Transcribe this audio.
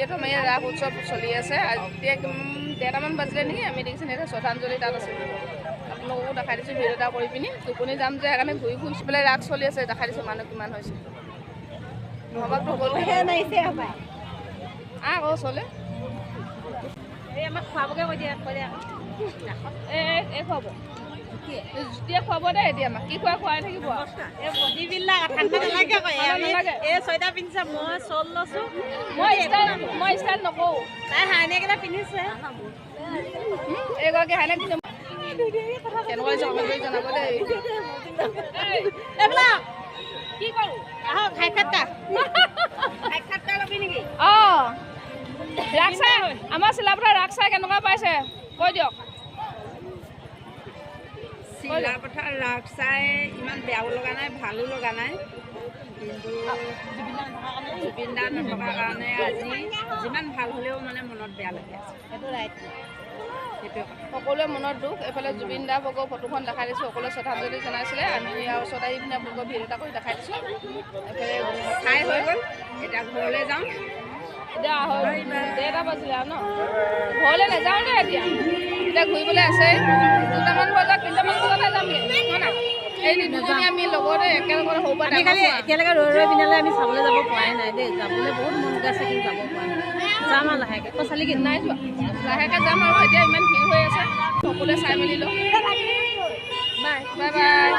যিহেতু আমাৰ ইয়াত ৰাস উৎসৱ চলি আছে, এতিয়া 1:30মান বাজিলে নেকি, আমি দেখিছোঁ এতিয়া শ্ৰদ্ধাঞ্জলি তাত আছে। আপোনালোককো দেখাই দিছোঁ ভিডিঅ' এটা কৰি পিনি, টোপনি যাম যে সেইকাৰণে ঘূৰি ফুৰিছোঁ পেলাই ৰাস চলি আছে, দেখাই দিছোঁ মানুহ কিমান হৈছে। নহ'বাতো গ'লহে আকৌ চলে এই আমাক খুৱাবগৈ কৈ দিয়া এই খুৱাব জুতিয়ে খুৱাব দেই। এতিয়া আমাক কি খুৱাই থাকিব এই বডি বিল্ডাৰ ঠাণ্ডা নালাগে আকৌ এই চুৱেটাৰ পিন্ধিছে, মই চল লৈছোঁ, মই ষ্টাইল নকৰোঁ। তাই হাইনেকেইটা পিন্ধিছে, এইগৰাকী হাইনেক কেনেকুৱা জনাব দেই। এইবিলাক কি কৰোঁ আহক খাই খাট্টা ল'বি নেকি? অঁ ৰাস চাই আমাৰ চিলাপথাৰ ৰাস চাই কেনেকুৱা পাইছে কৈ দিয়ক। চিলাপথাৰ ৰাস চাই ইমান বেয়াও লগা নাই, ভালো লগা নাই, কিন্তু জুবিন দা নথকাৰ কাৰণে আজি যিমান ভাল হ'লেও মানে মনত বেয়া লাগি আছে। সেইটো ৰাইট, সেইটোৱে কথা। সকলোৱে মনত দুখ। এইফালে জুবিন দা বগৰ ফটোখন দেখাই দিছোঁ, সকলোৱে শ্ৰদ্ধাঞ্জলি জনাইছিলে। আমি ইয়াৰ ওচৰত আহি পিনে বগৰ ভিডিঅ' এটা কৰি দেখাই দিছোঁ। এইফালে চাই হৈ গ'ল, এতিয়া ঘৰলৈ যাওঁ। এতিয়া 1:30 বাজিলে আৰু ন, ঘৰলৈ নাযাওঁ দে এতিয়া ঘূৰিবলৈ আছে। 2টামান বজাত 3টামান বজাতহে যামগৈ হয় নাই। এই দুজনী আমি লগতে একেলগতে সৰু পৰা এতিয়ালৈকে ৰৈ পিনালে আমি চাবলৈ যাব পৰাই নাই দেই, যাবলৈ বহুত মন গৈ আছে কিন্তু যাব পৰা নাই। যাম আৰু লাহেকৈ চালি কি নাই যোৱা, লাহেকৈ যাম আৰু এতিয়া ইমান ভিৰ হৈ আছে, সকলোৱে চাই মেলি লওঁ। Bye bye.